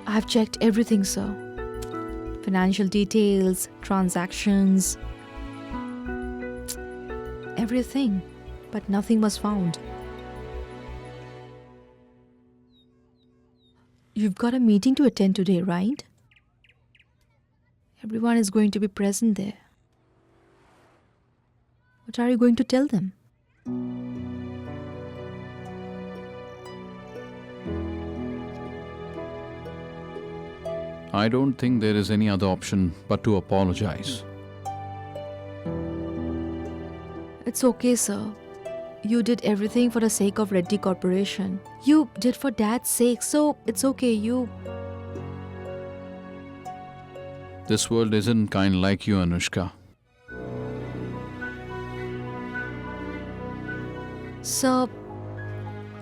I've checked everything, sir. Financial details, transactions, everything. But nothing was found. You've got a meeting to attend today, right? Everyone is going to be present there. What are you going to tell them? I don't think there is any other option but to apologize. It's okay, sir. You did everything for the sake of Reddy Corporation. You did for Dad's sake, so it's okay. This world isn't kind like you, Anushka. Sir,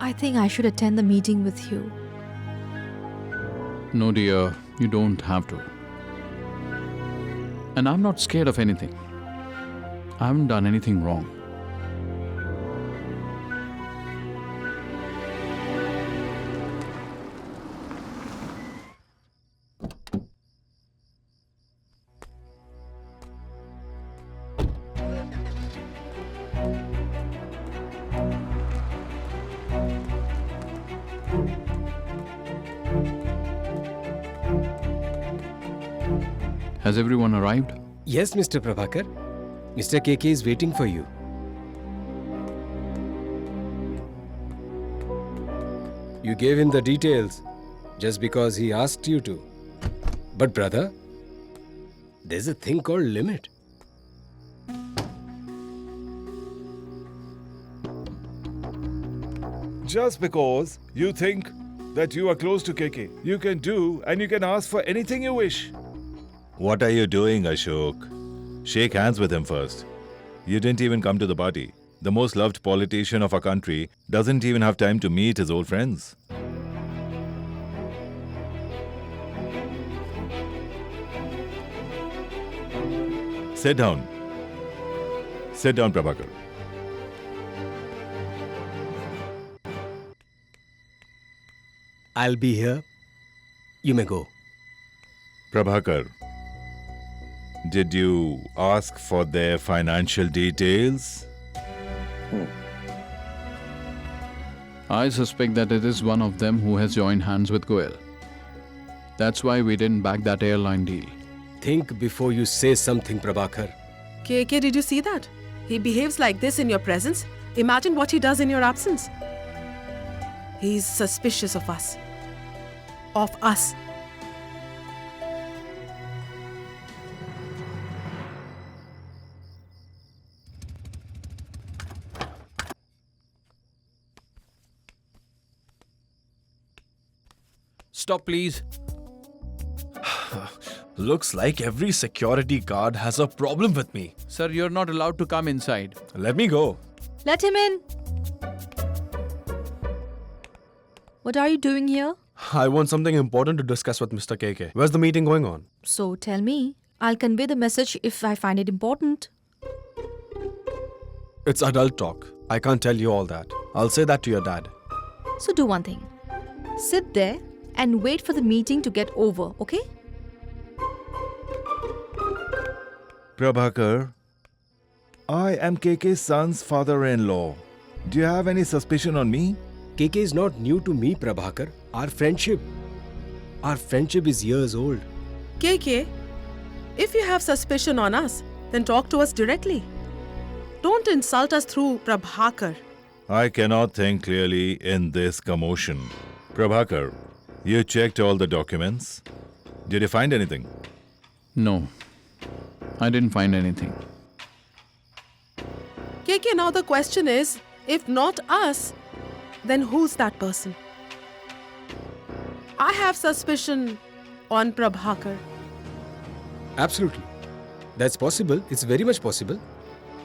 I think I should attend the meeting with you. No, dear, you don't have to. And I'm not scared of anything. I haven't done anything wrong. Has everyone arrived? Yes, Mr. Prabhakar. Mr. KK is waiting for you. You gave him the details just because he asked you to. But brother, there's a thing called limit. Just because you think that you are close to KK, you can do and you can ask for anything you wish. What are you doing, Ashok? Shake hands with him first. You didn't even come to the party. The most loved politician of our country doesn't even have time to meet his old friends. Sit down. Sit down, Prabhakar. I'll be here. You may go. Prabhakar, did you ask for their financial details? I suspect that it is one of them who has joined hands with Goel. That's why we didn't back that airline deal. Think before you say something, Prabhakar. KK, did you see that? He behaves like this in your presence. Imagine what he does in your absence. He's suspicious of us. Of us. Stop, please. Looks like every security guard has a problem with me. Sir, you're not allowed to come inside. Let me go. Let him in. What are you doing here? I want something important to discuss with Mr. KK. Where's the meeting going on? So tell me. I'll convey the message if I find it important. It's adult talk. I can't tell you all that. I'll say that to your dad. So do one thing. Sit there and wait for the meeting to get over, okay? Prabhakar, I am KK's son's father-in-law. Do you have any suspicion on me? KK is not new to me, Prabhakar. Our friendship is years old. KK, if you have suspicion on us, then talk to us directly. Don't insult us through Prabhakar. I cannot think clearly in this commotion. Prabhakar, you checked all the documents. Did you find anything? No, I didn't find anything. KK, now the question is, if not us, then who's that person? I have suspicion on Prabhakar. Absolutely. That's possible. It's very much possible.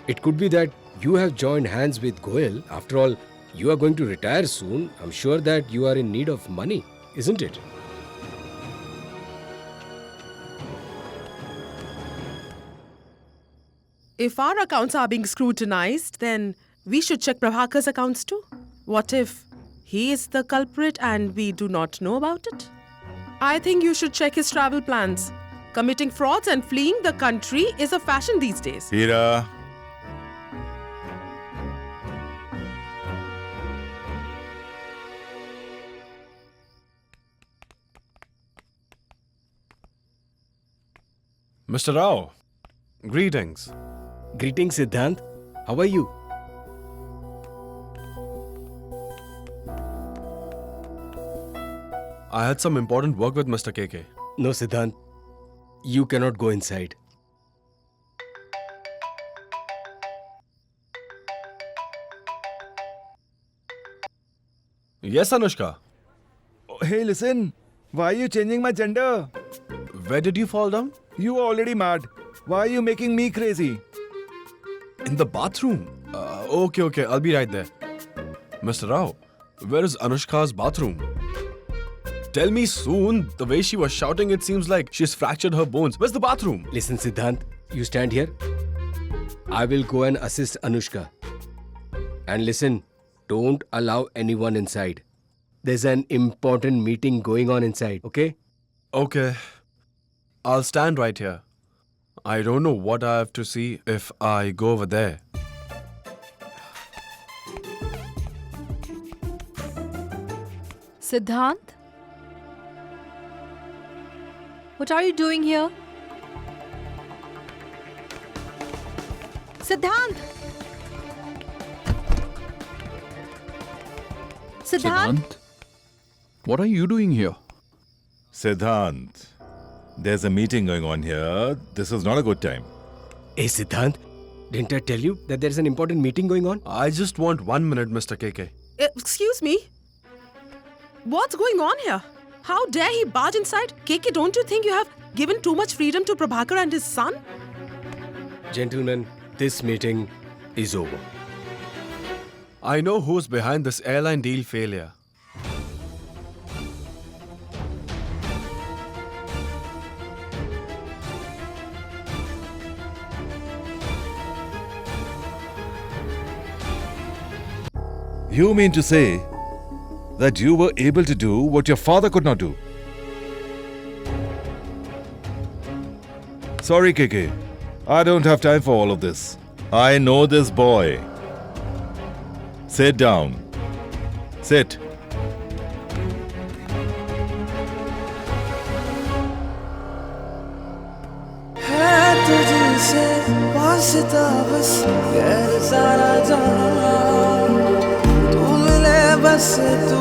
It could be that you have joined hands with Goel. After all, you are going to retire soon. I'm sure that you are in need of money, isn't it? If our accounts are being scrutinized, then we should check Prabhakar's accounts too. What if he is the culprit and we do not know about it? I think you should check his travel plans. Committing frauds and fleeing the country is a fashion these days. Hira. Mr. Rao, greetings. Greetings, Siddhant. How are you? I had some important work with Mr. KK. No, Siddhant. You cannot go inside. Yes, Anushka. Oh, hey, listen. Why are you changing my gender? Where did you fall down? You are already mad. Why are you making me crazy? In the bathroom. Okay, I'll be right there. Mr. Rao, where is Anushka's bathroom? Tell me soon. The way she was shouting, it seems like she's fractured her bones. Where's the bathroom? Listen, Siddhant. You stand here. I will go and assist Anushka. And listen, don't allow anyone inside. There's an important meeting going on inside, okay? Okay. I'll stand right here. I don't know what I have to see if I go over there. Siddhant? What are you doing here? Siddhant! Siddhant? Siddhant? What are you doing here? Siddhant. There's a meeting going on here. This is not a good time. Hey, Siddhant. Didn't I tell you that there's an important meeting going on? I just want 1 minute, Mr. KK. Excuse me? What's going on here? How dare he barge inside? KK, don't you think you have given too much freedom to Prabhakar and his son? Gentlemen, this meeting is over. I know who's behind this airline deal failure. You mean to say that you were able to do what your father could not do? Sorry, KK. I don't have time for all of this. I know this boy. Sit down. Sit. है तुझसे वास्ता बस गैर सारा जहां तू मिले बस तू